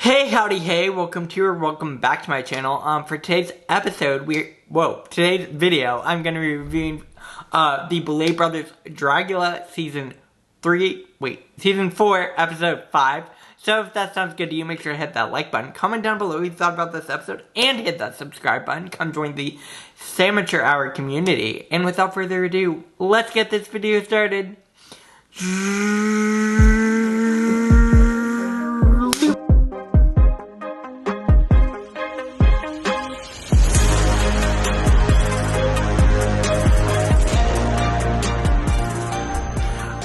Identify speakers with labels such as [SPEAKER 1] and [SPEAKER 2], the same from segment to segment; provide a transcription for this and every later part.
[SPEAKER 1] Hey, howdy, hey, welcome back to my channel. For today's episode, today's video, I'm going to be reviewing, the Boulet Brothers Dragula Season 4, Episode 5. So if that sounds good to you, make sure to hit that like button, comment down below what you thought about this episode, and hit that subscribe button. Come join the Amateur Hour community. And without further ado, let's get this video started.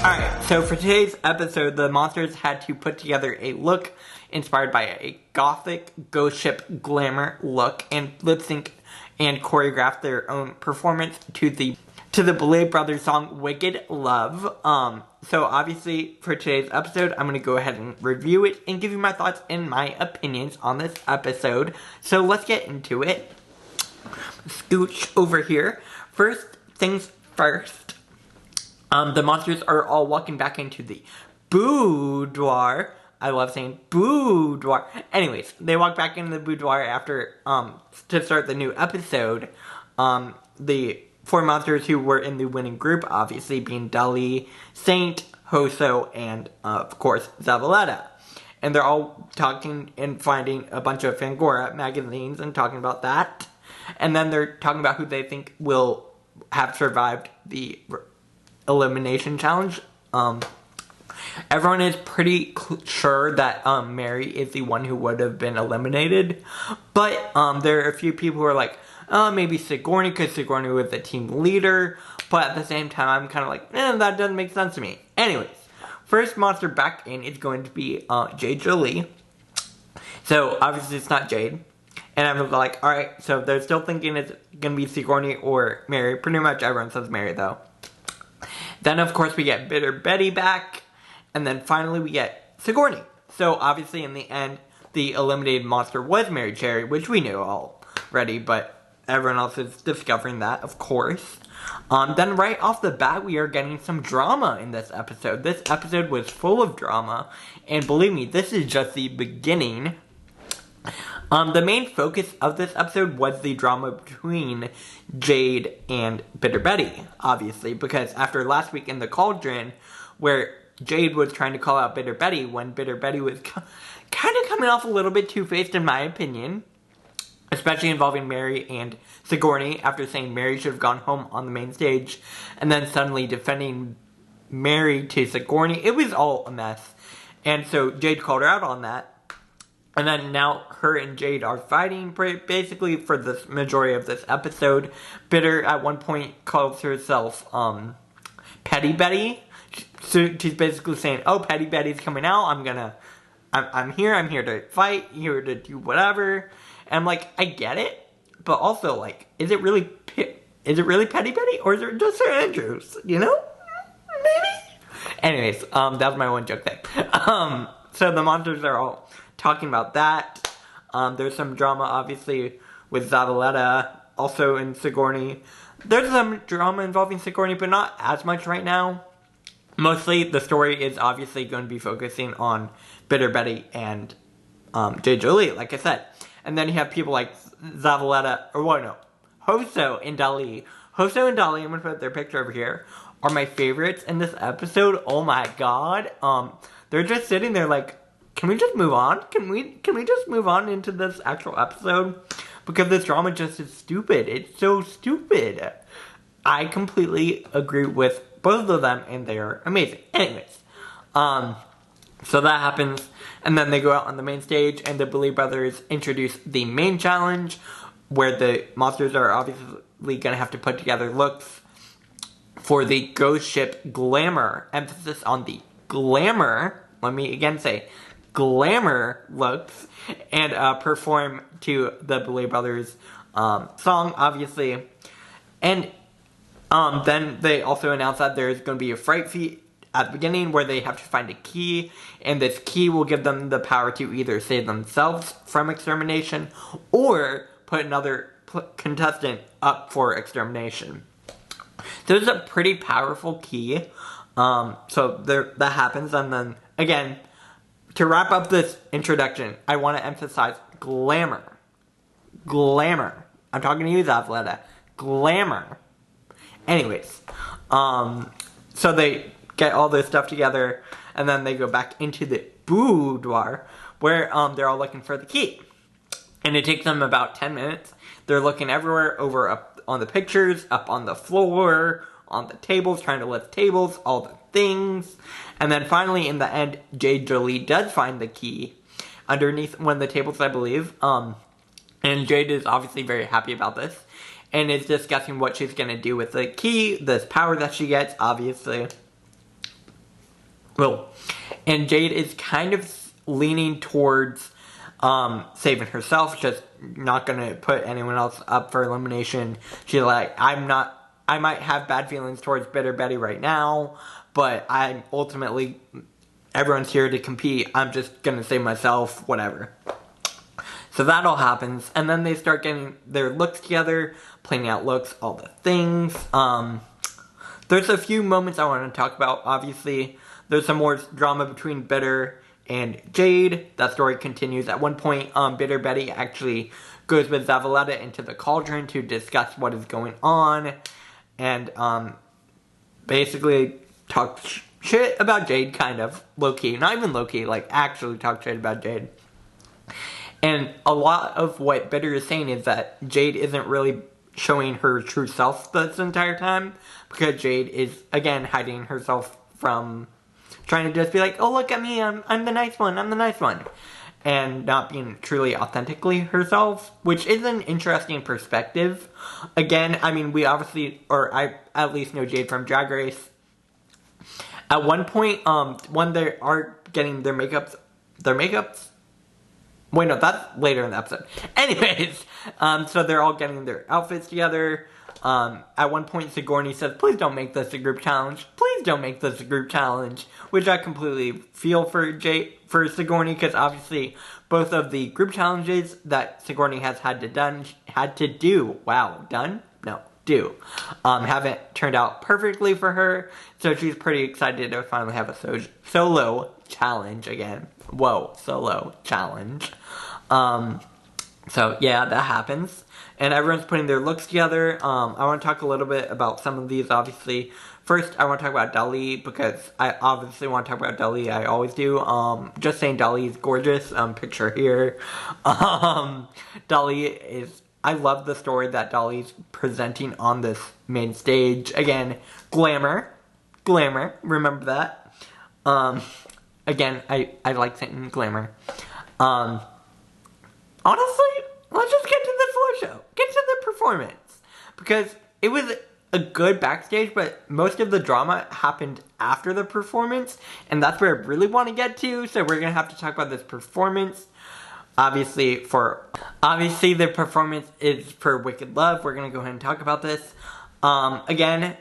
[SPEAKER 1] Alright, so for today's episode, the monsters had to put together a look inspired by a gothic ghost ship glamour look and lip sync and choreograph their own performance to the Boulet Brothers song Wicked Love. So obviously for today's episode, I'm going to go ahead and review it and give you my thoughts and my opinions on this episode. So let's get into it. Scooch over here. First things first. The monsters are all walking back into the boudoir. I love saying boudoir. Anyways, they walk back into the boudoir after, to start the new episode. The four monsters who were in the winning group, obviously being Dali, Saint, Hoso, and, of course, Zavaleta. And they're all talking and finding a bunch of Fangora magazines and talking about that. And then they're talking about who they think will have survived the elimination challenge. Everyone is pretty sure that Mary is the one who would have been eliminated, but there are a few people who are like, maybe Sigourney, because Sigourney was the team leader, but at the same time I'm kind of like, that doesn't make sense to me. Anyways, first monster back in is going to be Jade Jolie. So obviously it's not Jade, and I'm like, alright, so they're still thinking it's gonna be Sigourney or Mary. Pretty much everyone says Mary though. Then, of course, we get Bitter Betty back. And then, finally, we get Sigourney. So, obviously, in the end, the eliminated monster was Mary Cherry, which we knew already, but everyone else is discovering that, of course. Then, right off the bat, we are getting some drama in this episode. This episode was full of drama. And believe me, this is just the beginning. The main focus of this episode was the drama between Jade and Bitter Betty, obviously, because after last week in the Cauldron, where Jade was trying to call out Bitter Betty, when Bitter Betty was kind of coming off a little bit two-faced in my opinion, especially involving Mary and Sigourney, after saying Mary should have gone home on the main stage, and then suddenly defending Mary to Sigourney. It was all a mess, and so Jade called her out on that. And then now her and Jade are fighting basically for the majority of this episode. Bitter at one point calls herself Petty Betty. So she's basically saying, oh, Petty Betty's coming out. I'm here to fight, here to do whatever. And I'm like, I get it. But also, like, is it really Petty Betty? Or is it just Sir Andrews? You know? Maybe? Anyways, that was my one joke there. So the monsters are all talking about that. There's some drama, obviously, with Zavaleta, also in Sigourney. There's some drama involving Sigourney, but not as much right now. Mostly, the story is obviously going to be focusing on Bitter Betty and Jade Jolie, like I said. And then you have people like Zavaleta, Hoso and Dali. Hoso and Dali, I'm going to put their picture over here, are my favorites in this episode. Oh my god. They're just sitting there like, can we just move on? Can we just move on into this actual episode? Because this drama just is stupid. It's so stupid. I completely agree with both of them, and they are amazing. Anyways, so that happens, and then they go out on the main stage, and the Boulet Brothers introduce the main challenge, where the monsters are obviously going to have to put together looks for the ghost ship glamour. Emphasis on the glamour. Let me again say glamour looks, and perform to the Boulet Brothers song, obviously. And then they also announce that there's going to be a fright feat at the beginning where they have to find a key, and this key will give them the power to either save themselves from extermination or put another contestant up for extermination. So it's a pretty powerful key. So that happens, and then again, to wrap up this introduction, I want to emphasize glamour. Glamour. I'm talking to you, Zavaleta. Glamour. Anyways, so they get all this stuff together, and then they go back into the boudoir, where they're all looking for the key. And it takes them about 10 minutes. They're looking everywhere, over up on the pictures, up on the floor, on the tables, trying to lift tables, all the things. And then finally, in the end, Jade Jolie does find the key underneath one of the tables, I believe. And Jade is obviously very happy about this, and is discussing what she's going to do with the key, this power that she gets, obviously. Well, and Jade is kind of leaning towards saving herself, just not going to put anyone else up for elimination. She's like, I might have bad feelings towards Bitter Betty right now, but I'm ultimately, everyone's here to compete. I'm just going to save myself, whatever. So that all happens, and then they start getting their looks together, planning out looks, all the things. There's a few moments I want to talk about. Obviously, there's some more drama between Bitter and Jade. That story continues. At one point, Bitter Betty actually goes with Zavaleta into the cauldron to discuss what is going on, and basically talk shit about Jade, kind of, low-key. Not even low-key, like, actually talk shit about Jade. And a lot of what Bitter is saying is that Jade isn't really showing her true self this entire time, because Jade is, again, hiding herself from trying to just be like, oh, look at me, I'm the nice one, I'm the nice one. And not being truly authentically herself, which is an interesting perspective. Again, I mean, we obviously, or I at least know Jade from Drag Race. At one point, when they are getting their makeups, wait, no, that's later in the episode. Anyways, so they're all getting their outfits together. At one point, Sigourney says, please don't make this a group challenge. Please don't make this a group challenge. Which I completely feel for Sigourney, because obviously both of the group challenges that Sigourney has had to do, haven't turned out perfectly for her. So she's pretty excited to finally have a solo challenge again. Whoa, solo challenge. So yeah, that happens. And everyone's putting their looks together. I want to talk a little bit about some of these, obviously. First, I want to talk about Dolly, because I obviously want to talk about Dolly. I always do. Just saying Dolly is gorgeous. Picture here. Dolly is... I love the story that Dolly's presenting on this main stage. Again, glamour. Glamour. Remember that. Again, I like saying glamour. Honestly, let's just get to the floor show. Get to the performance. Because it was a good backstage, but most of the drama happened after the performance. And that's where I really want to get to. So we're going to have to talk about this performance. Obviously, the performance is for Wicked Love. We're going to go ahead and talk about this. Again,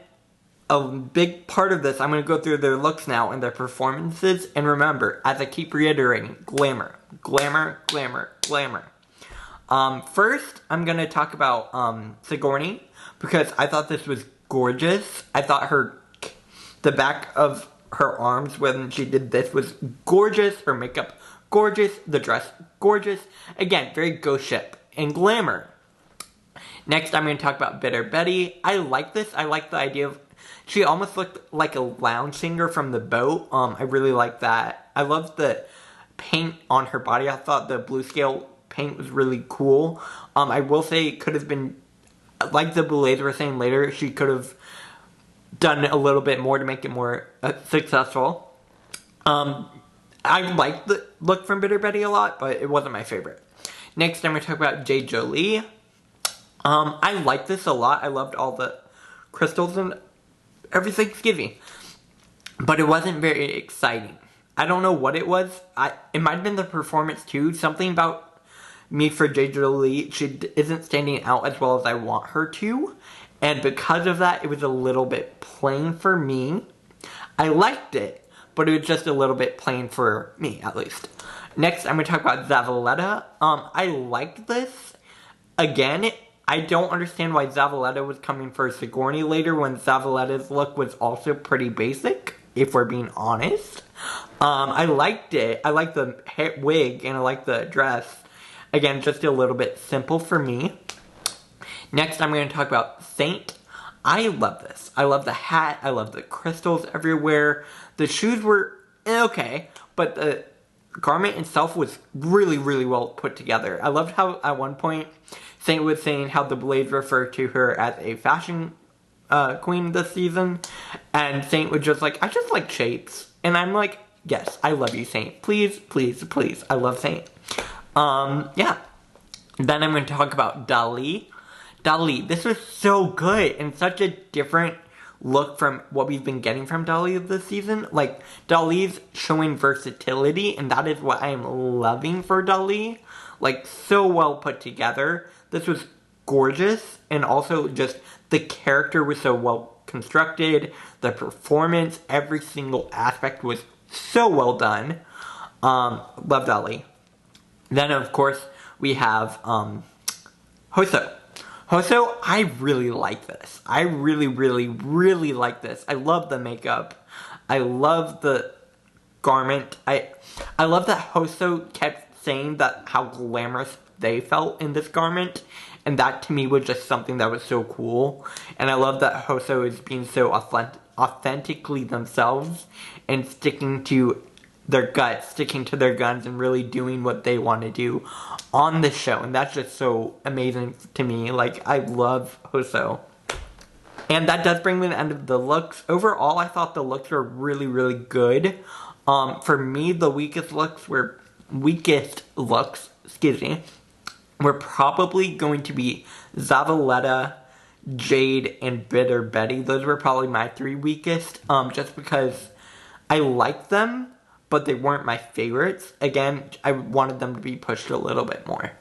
[SPEAKER 1] a big part of this, I'm going to go through their looks now and their performances. And remember, as I keep reiterating, glamour, glamour, glamour, glamour. First, I'm going to talk about Sigourney, because I thought this was gorgeous. I thought the back of her arms when she did this was gorgeous. Her makeup, gorgeous. The dress, gorgeous. Again, very ghost ship and glamour. Next, I'm going to talk about Bitter Betty. I like this. I like the idea of... She almost looked like a lounge singer from the boat. I really like that. I love the paint on her body. I thought the blue scale paint was really cool. I will say it could have been... Like the Boulets were saying later, she could have done a little bit more to make it more successful. I liked the look from Bitter Betty a lot, but it wasn't my favorite. Next, I'm going to talk about Jade Jolie. I like this a lot. I loved all the crystals and everything. Excuse me. But it wasn't very exciting. I don't know what it was. It might have been the performance too. Something about me for Jade Jolie, she isn't standing out as well as I want her to. And because of that, it was a little bit plain for me. I liked it, but it was just a little bit plain for me, at least. Next, I'm going to talk about Zavaleta. I liked this. Again, I don't understand why Zavaleta was coming for Sigourney later when Zavaleta's look was also pretty basic. if we're being honest. I liked it. I liked the wig and I liked the dress. Again, just a little bit simple for me. Next, I'm going to talk about Saint. I love this. I love the hat. I love the crystals everywhere. The shoes were okay, but the garment itself was really, really well put together. I loved how at one point Saint was saying how the Boulets referred to her as a fashion queen this season, and Saint was just like, I just like shapes. And I'm like, yes, I love you, Saint. Please, please, please. I love Saint. Yeah. Then I'm going to talk about Dali. Dali, this was so good and such a different look from what we've been getting from Dali this season. Like, Dali's showing versatility, and that is what I am loving for Dali. Like, so well put together. This was gorgeous, and also just the character was so well constructed. The performance, every single aspect was so well done. Love Dali. Then, of course, we have Hoso. Hoso, I really like this. I really, really, really like this. I love the makeup. I love the garment. I love that Hoso kept saying that how glamorous they felt in this garment. And that to me was just something that was so cool. And I love that Hoso is being so authentically themselves and sticking to their guts, sticking to their guns, and really doing what they want to do on the show. And that's just so amazing to me. Like, I love Hoso. And that does bring me to the end of the looks. Overall, I thought the looks were really, really good. For me, the weakest looks were probably going to be Zavaleta, Jade, and Bitter Betty. Those were probably my three weakest, just because I liked them, but they weren't my favorites. Again, I wanted them to be pushed a little bit more.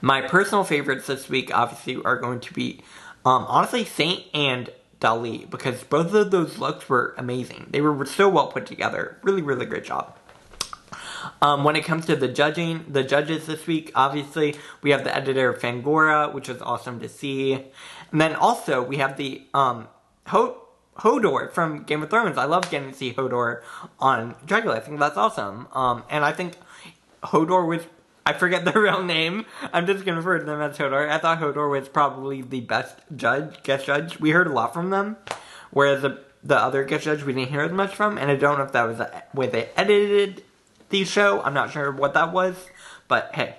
[SPEAKER 1] My personal favorites this week, obviously, are going to be, honestly, Saint and Dali, because both of those looks were amazing. They were so well put together. Really, really great job. When it comes to the judges this week, obviously, we have the editor of Fangora, which was awesome to see. And then also, we have the Hodor from Game of Thrones. I love getting to see Hodor on Dragula. I think that's awesome. And I think Hodor was, I forget the real name. I'm just going to refer to them as Hodor. I thought Hodor was probably the best guest judge. We heard a lot from them. Whereas the other guest judge we didn't hear as much from. And I don't know if that was the way they edited the show. I'm not sure what that was. But hey.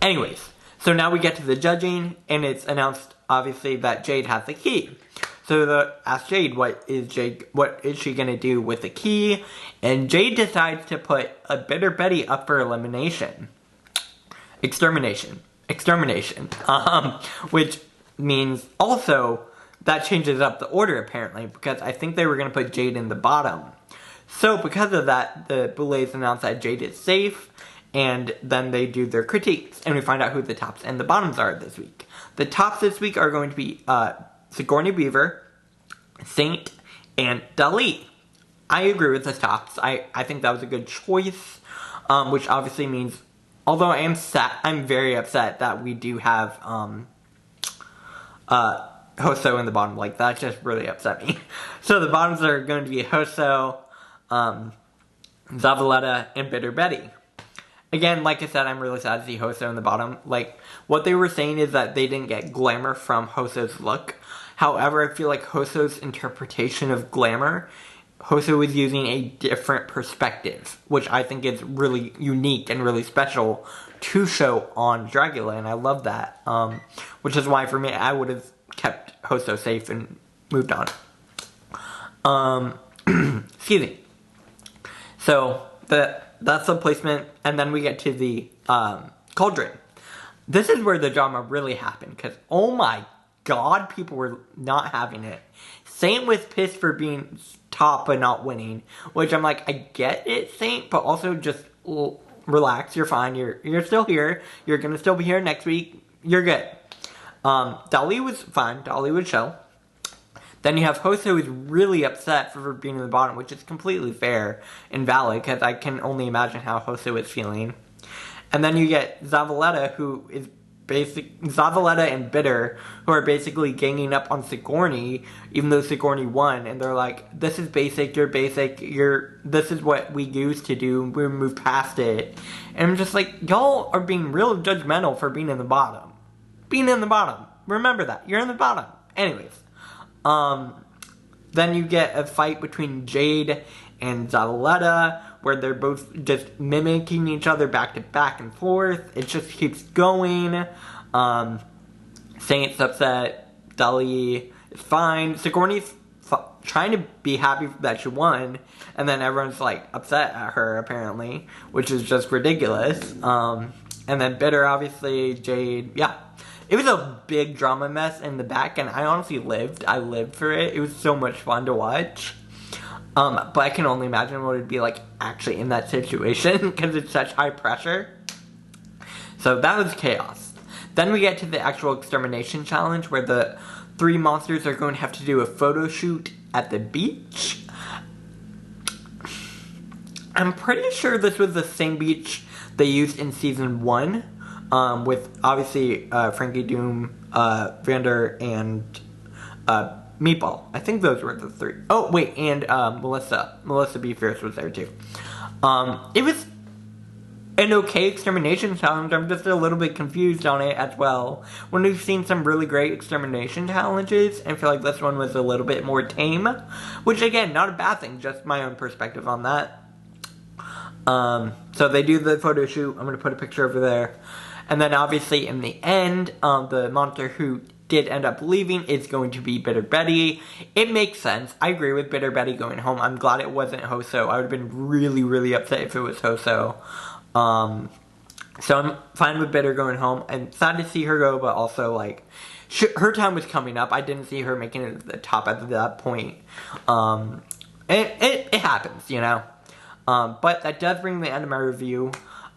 [SPEAKER 1] Anyways. So now we get to the judging. And it's announced, obviously, that Jade has the key. So ask Jade, what is she going to do with the key? And Jade decides to put a Bitter Betty up for elimination. Extermination. Which means also that changes up the order apparently, because I think they were going to put Jade in the bottom. So because of that, the Boulets announce that Jade is safe, and then they do their critiques, and we find out who the tops and the bottoms are this week. The tops this week are going to be Sigourney Weaver, Saint, and Dali. I agree with the tops. I think that was a good choice, which obviously means, although I'm very upset that we do have Hoso in the bottom. Like, that just really upset me. So the bottoms are going to be Hoso, Zavaleta, and Bitter Betty. Again, like I said, I'm really sad to see Hoso in the bottom. Like, what they were saying is that they didn't get glamour from Hoso's look. However, I feel like Hoso's interpretation of glamour, Hoso was using a different perspective, which I think is really unique and really special to show on Dragula, and I love that. Which is why, for me, I would have kept Hoso safe and moved on. Excuse me. So, that's the placement, and then we get to the cauldron. This is where the drama really happened, because, oh my god, people were not having it. Saint was pissed for being top but not winning, which I'm like, I get it, Saint, but also just relax, you're fine, you're still here, you're gonna still be here next week, you're good. Dali was fine, Dali was chill. Then you have Hoso, who's really upset for being in the bottom, which is completely fair and valid, because I can only imagine how Hoso is feeling. And then you get Zavaleta, who is Zavaleta and Bitter, who are basically ganging up on Sigourney, even though Sigourney won, and they're like, this is basic, you're basic, this is what we used to do, we move past it. And I'm just like, y'all are being real judgmental for being in the bottom. Being in the bottom. Remember that. You're in the bottom. Anyways. Then you get a fight between Jade and Zavaleta, where they're both just mimicking each other back to back and forth. It just keeps going. Saint's upset. Dully is fine. Sigourney's trying to be happy that she won, and then everyone's like upset at her apparently, which is just ridiculous. And then Bitter, obviously, Jade, yeah. It was a big drama mess in the back, and I honestly lived. I lived for it. It was so much fun to watch. But I can only imagine what it'd be like actually in that situation, because it's such high pressure. So that was chaos. Then we get to the actual extermination challenge, where the 3 monsters are going to have to do a photo shoot at the beach. I'm pretty sure this was the same beach they used in season 1. With obviously Frankie Doom, Vander, and Meatball. I think those were the 3. Oh wait, and Melissa B. Fierce was there too. It was an okay extermination challenge. I'm just a little bit confused on it as well. When we've seen some really great extermination challenges, I feel like this one was a little bit more tame, which again, not a bad thing. Just my own perspective on that. So they do the photo shoot. I'm gonna put a picture over there. And then obviously in the end, the monster who did end up leaving is going to be Bitter Betty. It makes sense. I agree with Bitter Betty going home. I'm glad it wasn't Hoso. I would have been really, really upset if it was Hoso. So I'm fine with Bitter going home. I'm sad to see her go, but also like, her time was coming up. I didn't see her making it to the top at that point. It happens, you know. But that does bring the end of my review.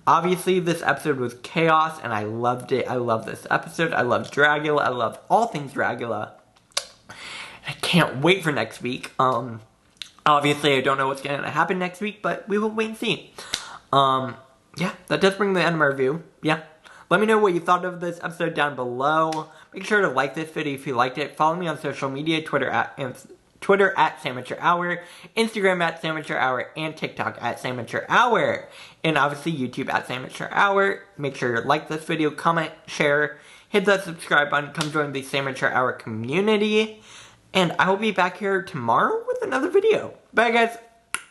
[SPEAKER 1] Obviously, this episode was chaos, and I loved it. I love this episode. I love Dragula. I love all things Dragula. I can't wait for next week. Obviously, I don't know what's going to happen next week, but we will wait and see. Yeah, that does bring the end of my review. Yeah. Let me know what you thought of this episode down below. Make sure to like this video if you liked it. Follow me on social media, Twitter at SandwichHour, Instagram at SandwichHour, and TikTok at SandwichHour. And obviously YouTube at SandwichHour. Make sure to like this video, comment, share, hit that subscribe button, come join the SandwichHour community. And I will be back here tomorrow with another video. Bye guys!